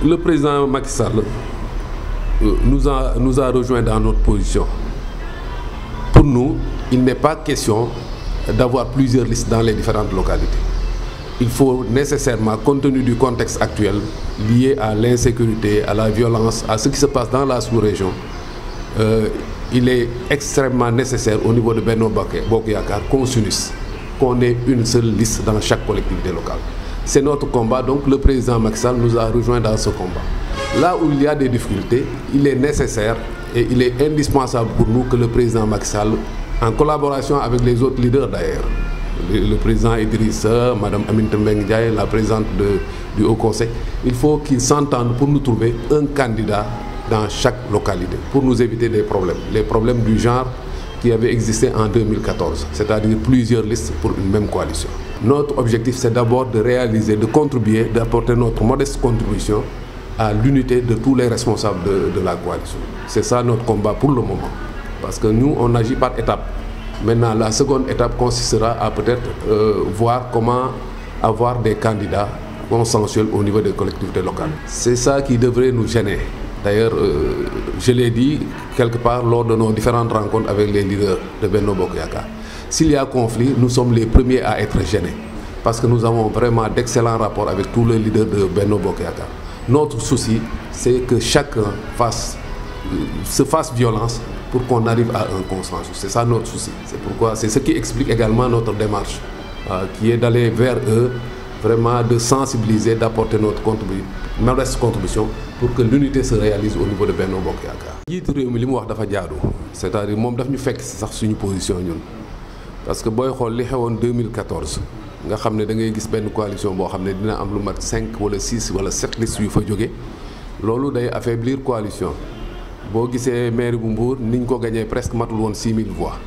le président Macky Sall nous a rejoint dans notre position. Pour nous, il n'est pas question d'avoir plusieurs listes dans les différentes localités. Il faut nécessairement, compte tenu du contexte actuel lié à l'insécurité, à la violence, à ce qui se passe dans la sous-région, il est extrêmement nécessaire au niveau de Benno Bokk Yaakaar qu'on s'unisse, qu'on ait une seule liste dans chaque collectivité locale. C'est notre combat, donc le président Macky Sall nous a rejoints dans ce combat. Là où il y a des difficultés, il est nécessaire et il est indispensable pour nous que le président Macky Sall, en collaboration avec les autres leaders d'ailleurs, le président Idrissa, Madame Aminata Mbengue Ndiaye, la présidente du Haut Conseil, il faut qu'ils s'entendent pour nous trouver un candidat dans chaque localité, pour nous éviter les problèmes du genre qui avaient existé en 2014, c'est-à-dire plusieurs listes pour une même coalition. Notre objectif, c'est d'abord de réaliser, de contribuer, d'apporter notre modeste contribution à l'unité de tous les responsables de la coalition. C'est ça notre combat pour le moment, parce que nous, on agit par étapes. Maintenant, la seconde étape consistera à peut-être voir comment avoir des candidats consensuels au niveau des collectivités locales. C'est ça qui devrait nous gêner. D'ailleurs, je l'ai dit quelque part lors de nos différentes rencontres avec les leaders de Benno Bokk Yaakaar. S'il y a conflit, nous sommes les premiers à être gênés parce que nous avons vraiment d'excellents rapports avec tous les leaders de Benno Bokk Yaakaar. Notre souci, c'est que chacun se fasse violence pour qu'on arrive à un consensus. C'est ça notre souci. C'est pourquoi, c'est ce qui explique également notre démarche, qui est d'aller vers eux, vraiment de sensibiliser, d'apporter notre modeste contribution pour que l'unité se réalise au niveau de Benno Bokk Yaakaar. Njiitu réew mi li mu wax dafa jaadu, c'est-à-dire moom daf ñu fekk si sax suñu position ñun, parce que booy xool li xewoon 2014 nga xam ne da ngay gis benn coalition boo xam ne dina am lu mat 5 wala 6 wala 7 listes yu fa jóge, loolu day affaiblir coalition. boo gisee maire bu Mbour niñ ko gagné presque matul woon 6000 voix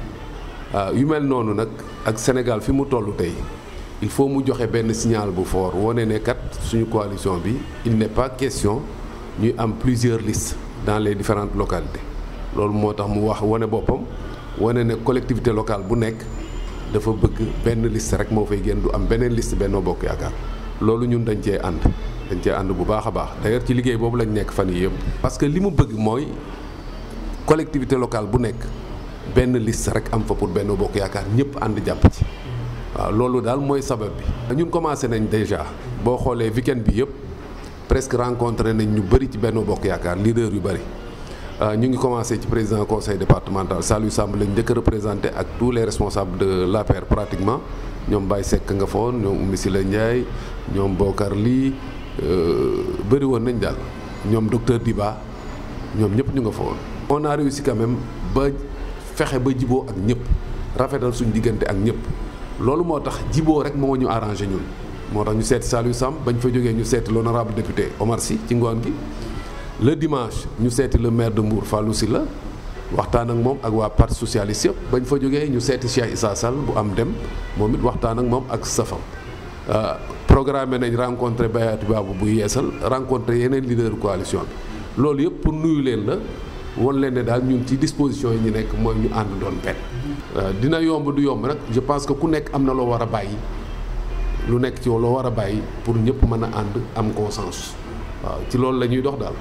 yu mel noonu nag ak Sénégal fi mu toll tey il faut mu joxe benn signal bu fort wane ne kat suñu coalition bi il n'est pas question ñuy am plusieurs listes dans les différentes localités. loolu moo tax mu wax wane boppam wane ne collectivité locale bu nekk dafa bëgg benn liste rek moo fay génn, du am beneen liste Benno Bokk Yaakaar. loolu ñun dañ cee ànd bu baax a baax. d'ailleurs ci liggéey boobu lañ nekk fan yii yëpp. parce que li mu bëgg mooy collectivité locale bu nekk benn liste rek am fa pour Benno Bokk Yaakaar ñëpp ànd jàpp ci. waaw loolu daal mooy sabab bi. ñun commencé nañ déjà boo xoolee week-end bi yëpp presque rencontré nañ ñu bëri ci Benno Bokk Yaakaar leader yu bëri. ñu ngi commencé ci président conseil départemental Saliou Samb lañ njëkk a représenté ak tous les responsables de l'APR pratiquement ñoom Baye Seck nga fa woon ñoom Oumy Sylla Ndiaye ñoom Bokar Ly bëri woon nañ daal ñoom docteur Diba ñoom ñëpp ñu nga fa woon. on a réussi quand même ba fexe ba jiboo ak ñëpp rafetal suñu diggante ak ñëpp loolu moo tax jiboo rek moo ñu arrangé ñun moo tax ñu seeti Saliou Samb bañ fa jógee ñu seeti l'honorable député Omar Sy ci ngoon gi. le dimanche ñu seeti le maire de Mbour Fallou Sylla waxtaan ak moom ak waa parti socialiste yëpp bañ fa jógee ñu seeti Cheikh Issa Sall bu am dem moom it waxtaan ak moom ak safam programmé nañ rencontré Bayati Babou bu yeesal rencontré yeneen leader coalition bi loolu yëpp pour nuyu leen la won leen ne daal ñun ci disposition yi ñu nekk mooy ñu ànd doon benn. dina yomb du yomb nag je pense que ku nekk am na loo war a bàyyi lu nekk ci loo war a bàyyi pour ñëpp mën a ànd am consensus waaw ci loolu la ñuy dox daal.